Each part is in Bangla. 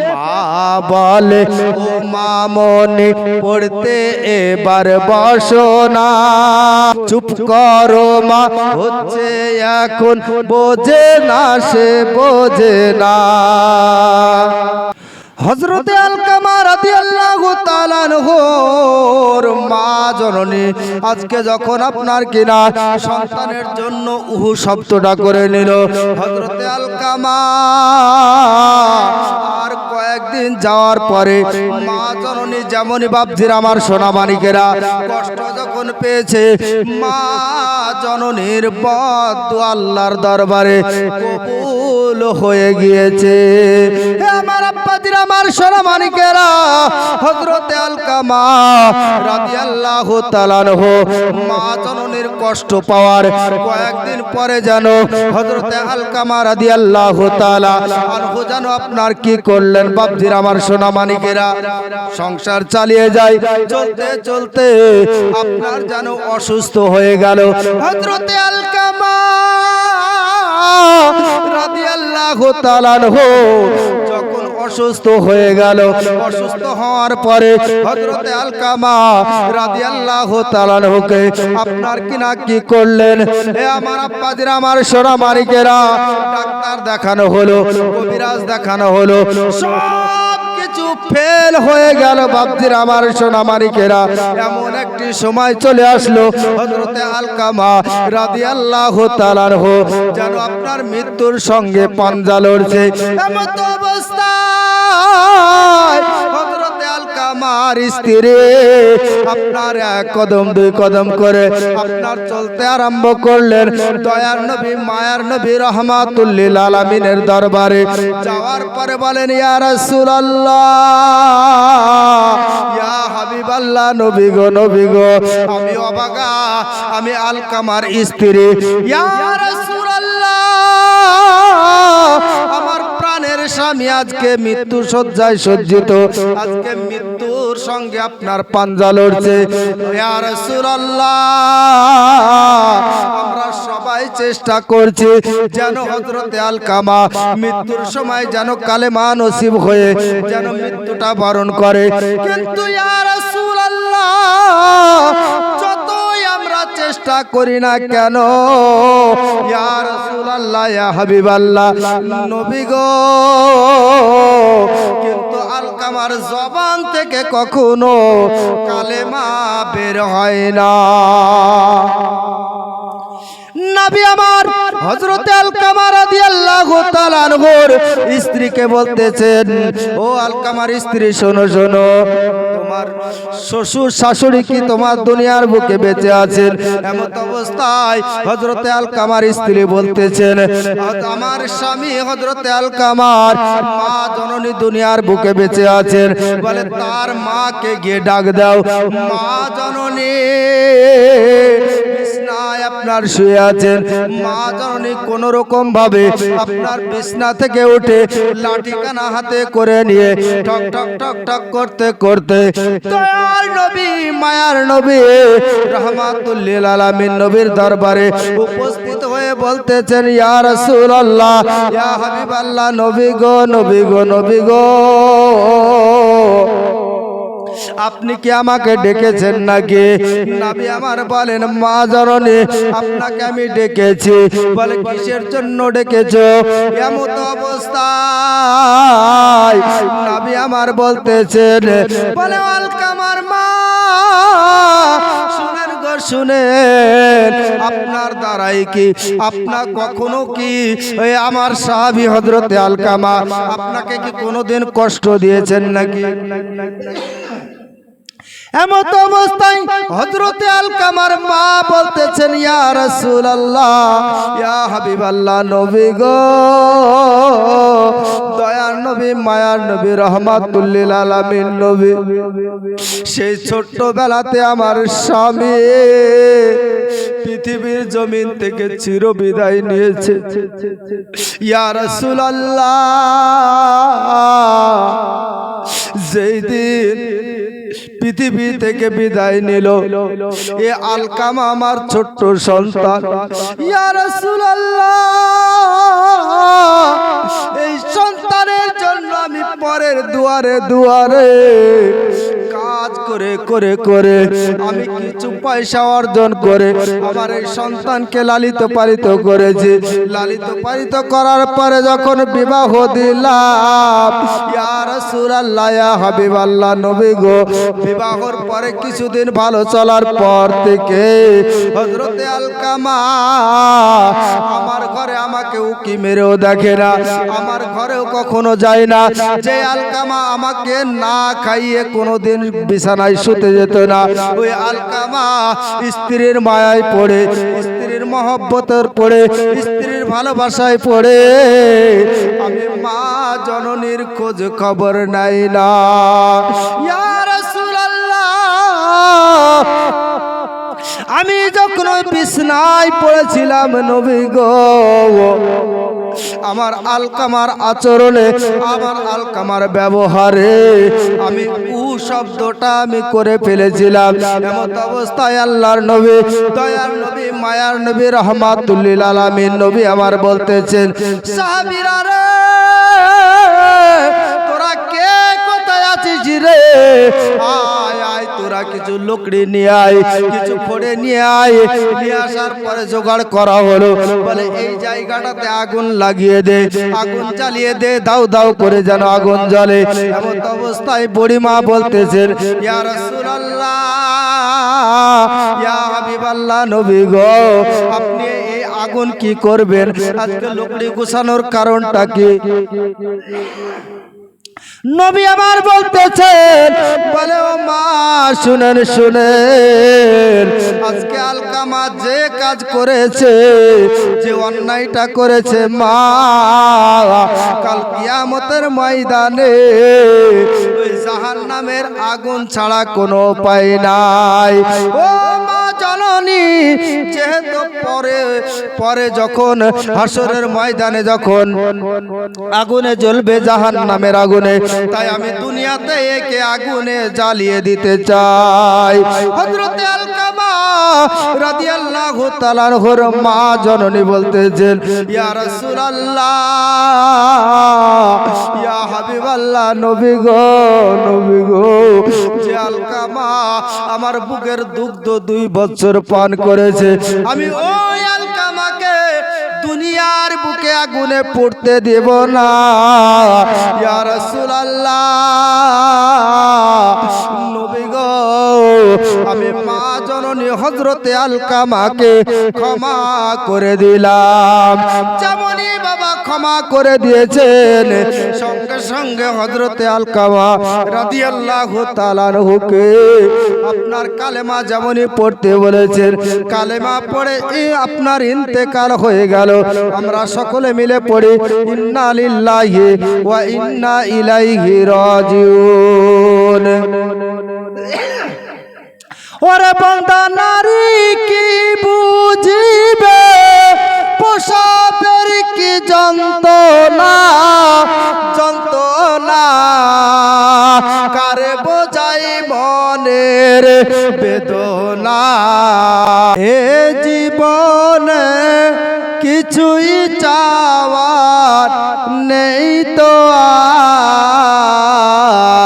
মা বলে ও মামনি পড়তে এবার বসো না। চুপ করো মা, হচ্ছে এখন বোঝে না, সে বোঝে না। হযরতে আলকামা রাদিয়াল্লাহু তাআলা আনহুর মা জননী আজকে যখন আপনার কিনা সন্তানের জন্য উহু শব্দটা করে নিল, হযরতে আলকামা আর কয়েকদিন যাওয়ার পরে মা জননী যেমনই বাপজির আমার সোনা মানিকেরা কষ্ট যখন পেয়েছে, মা জননীর বদদুয়া আল্লাহর দরবারে কবুল হয়ে গিয়েছে। আমার আব্বাজির আমার সোনা মানিকেরা, হযরতে আলকামা রাদিয়াল্লাহু তাআলা আনহু মা জননীর কষ্ট পাওয়ার কয়েকদিন পরে যেন হযরতে আলকামা রাদিয়াল্লাহু তাআলা আনহু যেন আপনার কি করলেন বাপজির আমার সোনা মানিকেরা, সংসার চালিয়ে যায়। চলতে চলতে আপনার যেন অসুস্থ হয়ে গেল। হযরতে আলকামা রাদিয়াল্লাহু তাআলা আনহু যখন অসুস্থ হয়ে গেল, অসুস্থ হওয়ার পরে হযরতে আলকামা রাদিয়াল্লাহু তাআলা আনহুকে আপনার কিনা কি করলেন, এ আমার আব্বাজির আমার সোনা মানিকেরা, ডাক্তার দেখানো হলো, কবিরাজ দেখানো হলো, সব কিছু ফেল হয়ে গেল বাপজির আমার সোনা মানিকেরা। এমন একটি সময় চলে আসলো হযরতে আলকামা রাদিয়াল্লাহু তাআলা আনহু যেন আপনার মৃত্যুর সঙ্গে পাঞ্জা লড়ছে। এমন অবস্থায় হযরতে আলকামার স্ত্রী আপনার এক কদম দুই কদম করে আপনার চলতে আরম্ভ করলেন দয়ার নবী মায়ার নবী রাহমাতুল লিল আলামিনের দরবারে। যাওয়ার পরে বলেন, ইয়া রাসূলুল্লাহ, ইয়া হাবিবাল্লাহ, নবী গো, নবী গো, আমি অবাগা, আমি আলকামার স্ত্রী। ইয়া রাসূলুল্লাহ, আমার প্রাণের স্বামী আজকে মৃত্যু শয্যায় সজ্জিত, আজকে মৃত্যুর সঙ্গে আপনার পাঞ্জা লড়ছে। ইয়া রাসূলুল্লাহ, আমরা সবাই চেষ্টা করছি যেন হযরতে আলকামা মৃত্যুর সময় যেন কালেমা নসিব হয়ে যেন মৃত্যুটা বরণ করে, কিন্তু ইয়া রাসূলুল্লাহ যতই আমরা চেষ্টা করি না কেন, ইয়া রাসূলুল্লাহ, ইয়া হাবিবাল্লাহ, নবী গো, কিন্তু আলকামার জবান থেকে কখনো কালেমা বের হয় না। নবী আমার হযরতে আলকামা রাদিয়াল্লাহু তাআলা আনহুর স্ত্রীকে বলতেছেন, ও আলকামার স্ত্রী, শোনো শোনো, তোমার শ্বশুর শাশুড়ি কি তোমার দুনিয়ার বুকে বেঁচে আছেন? এমন অবস্থায় হযরতে আলকামার স্ত্রী বলতেছেন, আমার স্বামী হযরতে আলকামার মা জননী দুনিয়ার বুকে বেঁচে আছেন। বলে, তার মাকে গিয়ে ডাক দাও। মা জননী বিছনায় আপনার শুয়ে আছেন। মা জননী কোন রকম ভাবে আপনার বিছনা থেকে উঠে লাঠিখানা হাতে করে নিয়ে ঠক ঠক ঠক ঠক করতে করতে দয়ার নবী মায়ার নবী রাহমাতুল লিল আলামিন নবীর দরবারে উপস্থিত হয়ে বলতেছেন, ইয়া রাসূলুল্লাহ, ইয়া হাবিবাল্লাহ, নবী গো, নবী গো, নবী গো, আপনি কি আমাকে ডেকেছেন নাকি? নবী আমার বলেন, মা জননী, আপনাকে আমি ডেকেছি। বলে, কিসের জন্য ডেকেছো? এমন অবস্থায় নবী আমার বলতেছেন, বলে, আলকামার মা, শুনেন গো, শুনেন, আপনার দ্বারাই কি আপনার কখনো কি আমার সাহাবী হযরতে আলকামা আপনাকে কি কোনোদিন কষ্ট দিয়েছেন নাকি? এমন অবস্থায় হযরতে আলকামার মা বলতেছেন, ইয়া রাসূলুল্লাহ, ইয়া হাবিবাল্লাহ, নবী গো, দয়ার নবী মায়ার নবী রাহমাতুল লিল আলামিন নবী, সেই ছোট্টবেলাতে আমার স্বামী পৃথিবীর জমিন থেকে চির বিদায় নিয়েছে। ইয়া রাসূলুল্লাহ, যেই দিন পৃথিবী থেকে বিদায় নিল এ আলকামা আমার ছোট্ট সন্তান, ইয়া রাসূলুল্লাহ এই সন্তানের জন্য আমি পরের দুয়ারে দুয়ারে কাজ করে করে করে আমি কিছু পয়সা অর্জন করে আমার এই সন্তানকে লালিত পালিত করেছি। লালিত পালিত করার পরে যখন বিবাহ দিলাম, ইয়া রাসূলুল্লাহ ইয়া হাবিবাল্লাহ নবী গো, বিবাহর পরে কিছুদিন ভালো চলার পর থেকে হযরতে আলকামা আমার ঘরে আমাকে উকি মেরেও দেখে না, আমার ঘরেও কখনো যায় না। যে আলকামা আমাকে না খাইয়ে কোনোদিন বিছানায় শুতে যেত না, ওই আলকামা স্ত্রীর মায়ায় পড়ে, স্ত্রীর মহব্বতের পড়ে, স্ত্রীর ভালোবাসায় পড়ে আমি মা জননীর খোঁজ খবর নাই না। ইয়া রাসূলুল্লাহ, আমি যখন বিছনায় পড়েছিলাম নবী গো, আমার আলকামার আচরণে, আমার আলকামার ব্যবহারে আমি শব্দটা আমি করে ফেলেছিলাম। এমন অবস্থায় আল্লাহর নবী, দয়ার নবী, মায়ার নবী, রহমাতুল লিল আলামিন নবী আমার বলতেছেন, সাহাবীরা রে, তোরা কে কোথায় আছিস রে? আয় আয়, তোরা কিছু লকড়ি নিয়ে আয়, কিছু খড়ে নিয়ে আয়। নিয়ে আসার পরে জোগাড় করা হলো। বলে এই জায়গাটাতে আগুন লাগিয়ে দে, আগুন জ্বালিয়ে দে, দাও দাও করে যেন আগুন জ্বলে। এমন অবস্থায় বুড়িমা বলতেছেন, ইয়া রাসূলুল্লাহ, ইয়া হাবিবাল্লাহ নবী গো, আপনি এই আগুন কি করবেন? আজকে লকড়ি গুছানোর কারণটা কি? নবী আমার বলতেছেন, বলে ও মা শুনেন শুনেন, আজকে আলকামা যে কাজ করেছে, যে অন্যায়টা করেছে মা, কাল কিয়ামতের ময়দানে ওই জাহান্নামের আগুন ছাড়া কোনো উপায় নাই। ও মা জননী, যেহেতু পরে পরে যখন হাসরের ময়দানে যখন আগুনে জ্বলবে জাহান্নামের আগুনে, তাই আমি দুনিয়াতে একে আগুনে জ্বালিয়ে দিতে চাই। হযরতে আলকামা রাদিয়াল্লাহু তাআলা আনহুর মা জননী বলতেছেন, ইয়া রাসূলুল্লাহ, ইয়া হাবিবাল্লাহ নবী গো, নবী গো, যে আলকামা আমার বুকের দুগ্ধ 2 বছর পান করেছে, আমি ওই আলকামাকে দুনিয়ার বুকে আগুনে পুড়তে দেব না। ইয়া রাসূলুল্লাহ নবী গো, আমি মা জননী হযরতে আলকামাকে ক্ষমা করে দিলাম। যেমনই বাবা ক্ষমা করে দিয়েছেন, সঙ্গে সঙ্গে হযরতে আলকামা রাদিয়াল্লাহু তাআলা আনহুকে আপনার কালেমা যেমনই পড়তে বলেছেন, কালেমা পড়ে আপনার ইন্তেকাল হয়ে গেল। আমরা সকলে মিলে পড়ি, ইন্না লিল্লাহি ওয়া ইন্না ইলাইহি রাজিউন। ওরে বান্দা নারী কি বুঝিবে, প্রসবের কি যন্ত্রণা, যন্ত্রণা কারে বোঝাই মনের বেদনা। এ জীবনে কিছুই চাওয়ার নেই তো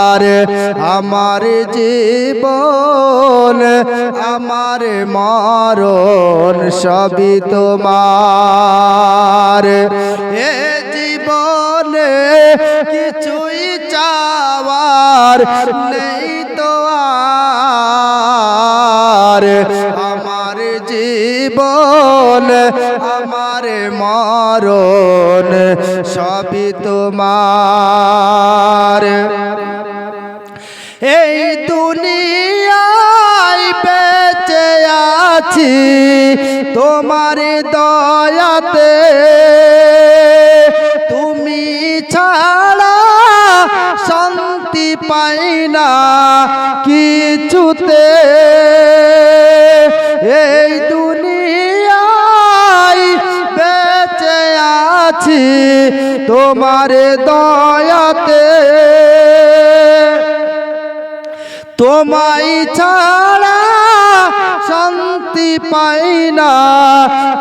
আর, আমার জীবন আমার মরণ সবই তোমার। এ জীবনে কিছুই চাওয়ার নেই তো আর, আমার জীবন আমার মরণ সবই তোমার। এই দুনিয়ায় বেঁচে আছি তোমার দয়াতে, তুমি ছাড়া শান্তি পাই না কিছুতে। এই দুনিয়ায় বেঁচে আছি তোমার দয়াতে, তোমায় ছাড়া শান্তি শান্তি পাই না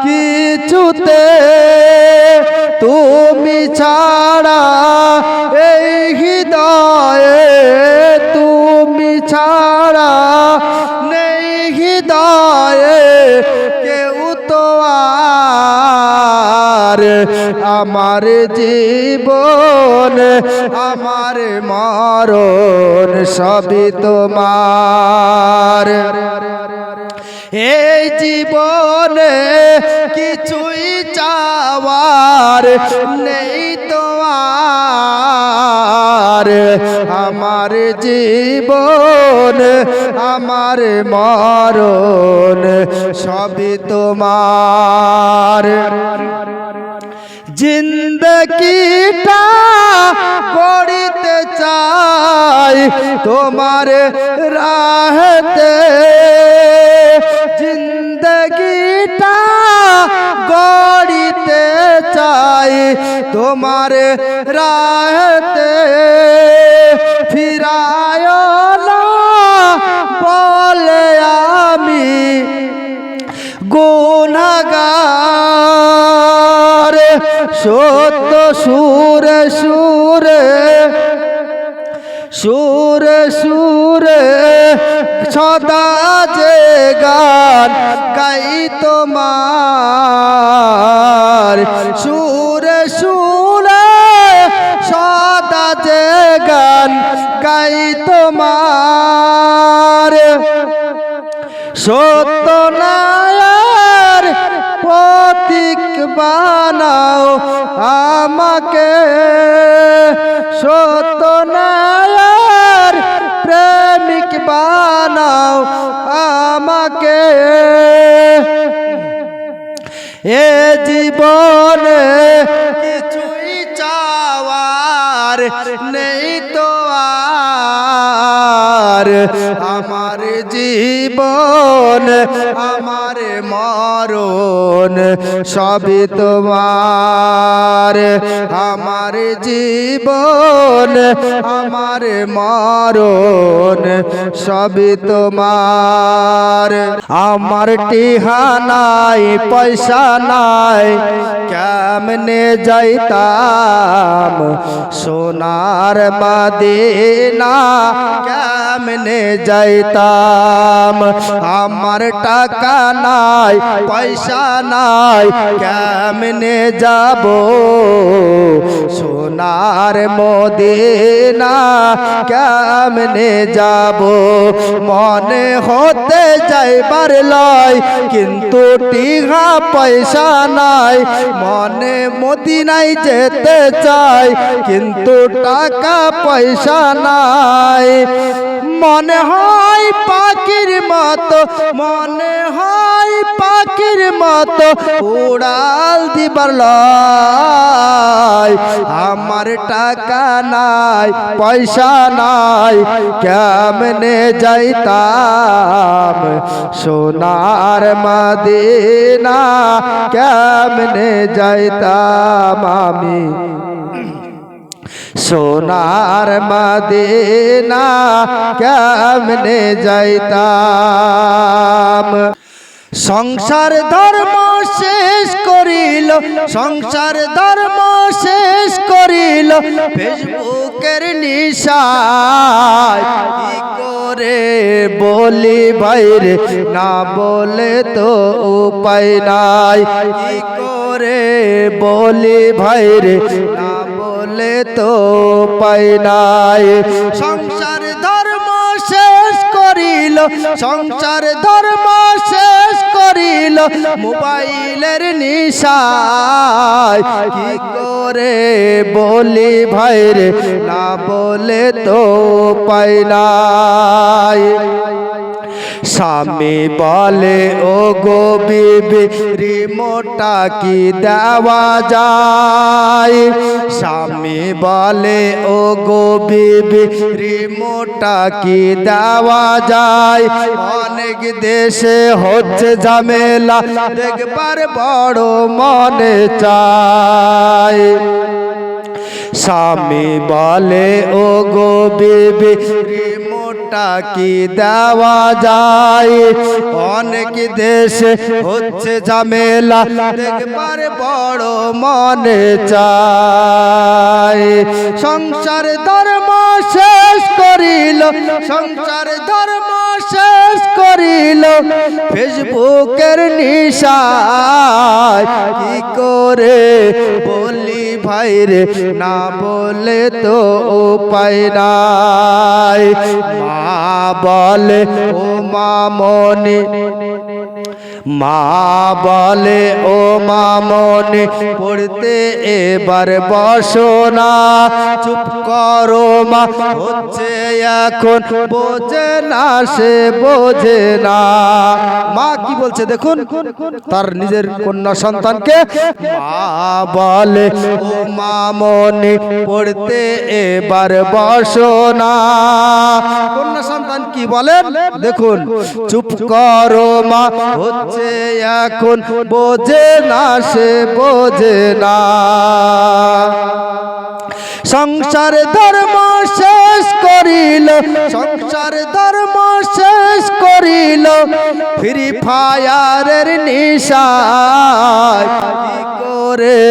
কিছুতে, তুমি ছাড়া এই হৃদয়ে, তুমি ছাড়া নেই হৃদয়ে কেউ তো আর। আমার জীবন আমার মরণ সবই তোমার। এই জীবনে কিছুই চাওয়ার নেই তো আর। আমার জীবন আমার মরণ সবই তোমার। জিন্দগিটা গড়িতে চাই তোমার রাহতে, জিন্দগিটা গড়িতে চাই তোমার রাহতে। ফিরায় না বলে আমি গুনাহগার, সত্য সুরে সুরে সুরে সুরে সদা যে গান গাই তোমার। সুরে সুরে সদা যে গান গাই তোমার। সত্য নায়ের প্রতীক বানাও আমাকে, সত্য নায়ের প্রেমিক বানাও আমাকে। এ জীবনে কিছুই চাওয়ার নেই তো আর। আমার জীবন আমার মরণ সবই তোমার। আমার জীবন আমার মরণ সবই তোমার। আমার টিহা নাই পয়সা নাই কেমনে যাইতাম সোনার মদিনা, কেমনে যাইতাম। আমার টাকা নাই পয়সা নাই কেমনে যাব সোনার মদিনা, কেমনে যাব। মনে হতে যাইবার লয় কিন্তু টিহা পয়সা নাই, মনে মদিনায় যেতে চাই কিন্তু টাকা পয়সা নাই। মনে হয় পাখির মতো, মনে হয় পাখির মতো উড়াল দিবার লয়। আমার টাকা নাই পয়সা নাই কেমনে যাইতাম সোনার মদিনা, কেমনে যাইতাম আমি সোনার মদিনা, কেমনে যাইতাম। সংসার ধর্ম শেষ করিল, সংসার ধর্ম শেষ করিল ফেসবুকের নিশায়। কি করে বলি ভাইরে না বলে তো উপায় নাই। কি করে বলি ভাইরে না বলে তো উপায় নাই। সংসার ধর্ম শেষ করিল, সংসার ধর্ম শেষ করিল মোবাইলের নিশায়। কি করে বলি ভাইরে না বলে তো উপায় নাই। স্বামী বলে ও গো বিবি রিমোটটা কি দেওয়া যায়। স্বামী বলে ও গো বিবি রিমোটটা কি দেওয়া যায়। অনেক দেশে হচ্ছে ঝামেলা দেখবার বড় মনে চায়। স্বামী বলে ও গো বিবি রিমোট কোনটা কি দেওয়া যায় অনেক দেশে হচ্ছে ঝামেলা দেখবার বড় মনে চায় সংসার ধর্ম শেষ করিল সংসার ধর্ম শেষ করিল ফেসবুকের নিশায় কি করে বলি ভাই রে না বলে তো উপায় নাই মা বলে ও মামনি মা বলে ও মামনি পড়তে এবার বসো না চুপ করো মা হচ্ছে এখন বোঝে না সে বোঝে না মা কি বলছে দেখুন তার নিজের কন্যা সন্তানকে মা বলে ও মামনি পড়তে এবার বসো না কন্যা সন্তান কি বলেন দেখুন চুপ করো মা হচ্ছে এখন বোঝে না সে বোঝে না সংসার ধর্ম শেষ করিল সংসার ধর্ম শেষ করিল ফ্রি ফায়ারের নিশায় কি করে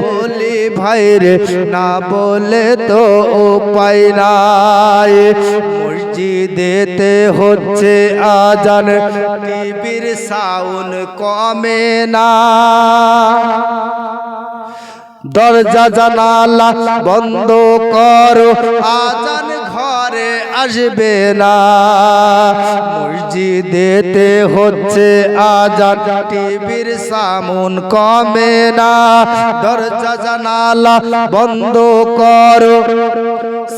বলি ভাই রে না বলে তো উপায় নাই মসজিদেতে হচ্ছে আজান টিভির সাউন্ড কমে না দরজা জানালা বন্ধ করো আজান ঘরে আসবে না মসজিদেতে হচ্ছে আজান টিভির সাউন্ড কমে না দরজা জানালা বন্ধ করো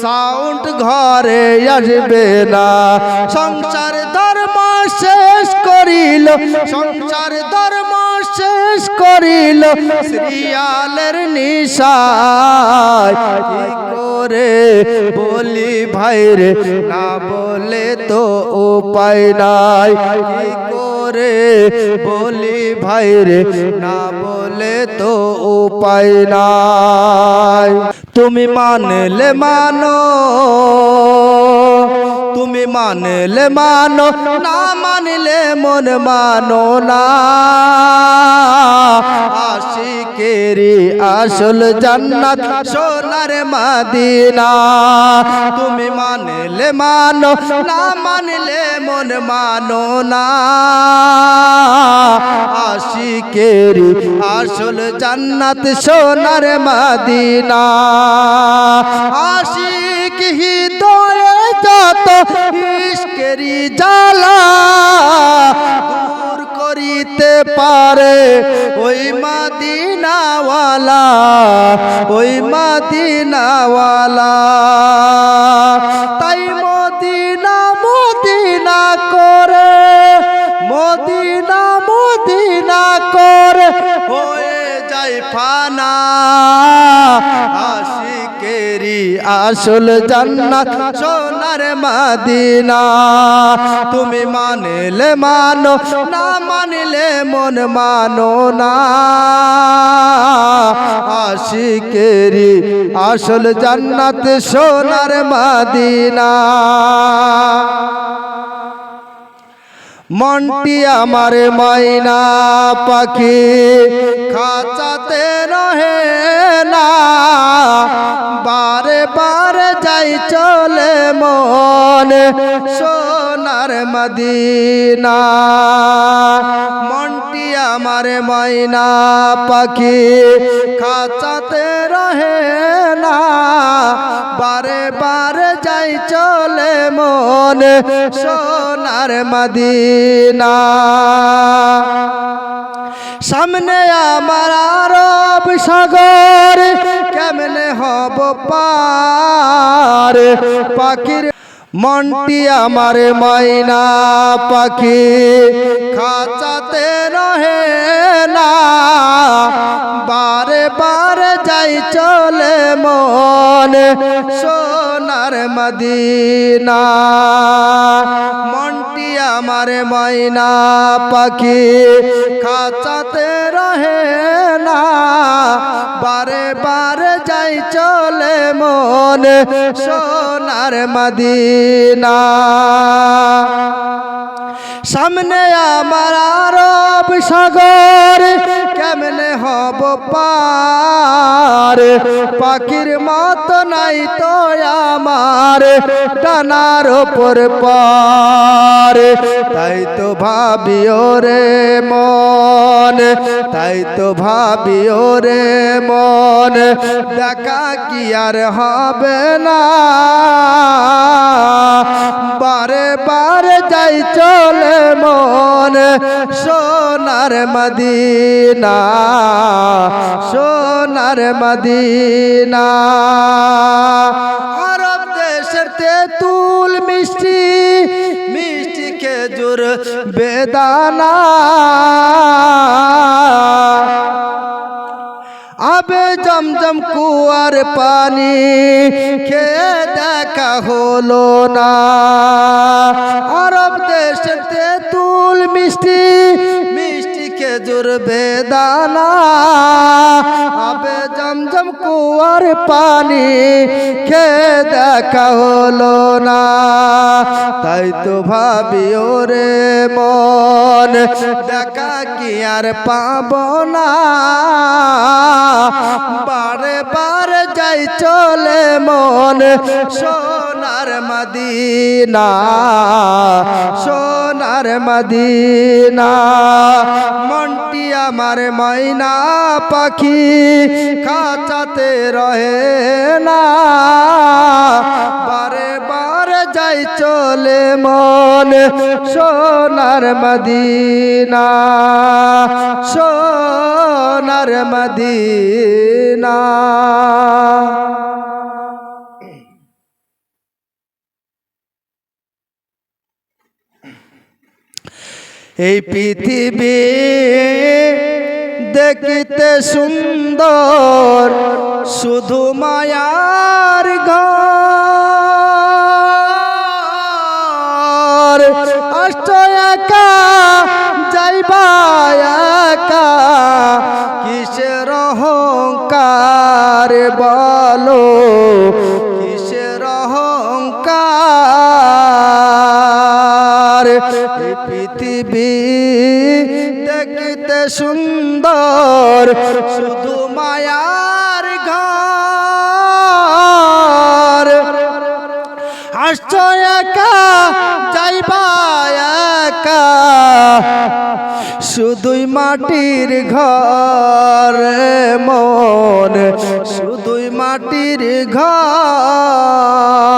সাউন্ড ঘরে আসবে না সংসার ধর্ম শেষ করিল সংসার ধর্ম শেষ করিল সিরিয়ালের নিশায় কি করে বলি ভাই রে না বলে তো উপায় নাই কি করে বলি ভাই রে না বলে তো উপায় নাই তুমি মানলে মানো তুমি মানলে মানো না মানলে মন মানো না আশিকেরি আসল জান্নাত সোনার মদিনা তুমি মানলে মানো না মানলে মন মানো না আশিকেরি আসল জান্নাত সোনার মদিনা আশিক হৃদয়ে যত ইশকেরি জ্বালা দূর করিতে পারে ওই মদিনাওয়ালা ওই মদিনাওয়ালা তাই মদিনা মদিনা করে মদিনা মদিনা করে হয়ে যায় ফানা আশিকেরি আসল জান্নাত সোনার মদিনা তুমি মানলে মানো না মানলে মন মানো না আশিকেরি আসল জান্নাত সোনার মদিনা মনটি আমার ময়না পাখি খাঁচাতে রহে না বারে বারে যাই চলে মন সোনার মদিনা মনটি আমার ময়না পাখি খাঁচাতে রহে না বারে বারে যাই চলে মন সোনার মদিনা সামনে আমার আরব সাগর কেমনে হব পার পাখির মনটি আমার ময়না পাখি খাঁচাতে রহে না বারে বারে যাই চলে মন সোনার মদিনা মনটি আমার ময়না পাখি খাঁচাতে রহে না, বারে বারে যাই চলে মন সোনার মদিনা। সামনে আমার আরব সাগর কেমনে হব পার, পাখির মতো নাই তো আমার ডানার ওপর পার। তাই তো ভাবি ওরে মন, তাই তো ভাবি ওরে মন, দেখা কি আর হবে না, বারে বারে যাই চলে মন সোনার মদিনা, সোনার মদিনা। আরব দেশের তেঁতুল মিষ্টি, মিষ্টি খেজুর বেদানা, আবে জমজম কুয়ার পানি খেয়ে দেখা হলো না। আরব দেশের তেঁতুল মিষ্টি, মিষ্টি খেজুর বেদানা, আবে জমজম কুয়ার পানি খেয়ে দেখা হলো না। তাই তো ভাবি ওরে মন, দেখা কি আর পাবো না, বারে বারে যাই চলে মন সোনার মদিনা, সোনার মদিনা। মনটি আমার ময়না পাখি খাঁচাতে রহে না, বারে বারে যাই চলে মন সোনার মদিনা, সোনার মদিনা। এই পৃথিবী দেখতে সুন্দর, শুধু মায়ার ঘর, আষ্ট একা যাইবা একা, কিসের অহংকার বলো, কিসের অহংকার। এই পৃথিবী দেখতে সুন্দর, শুধু মায়ার ঘর, আসছ একা যাইবা একা, শুধুই মাটির ঘর মন, শুধুই মাটির ঘর।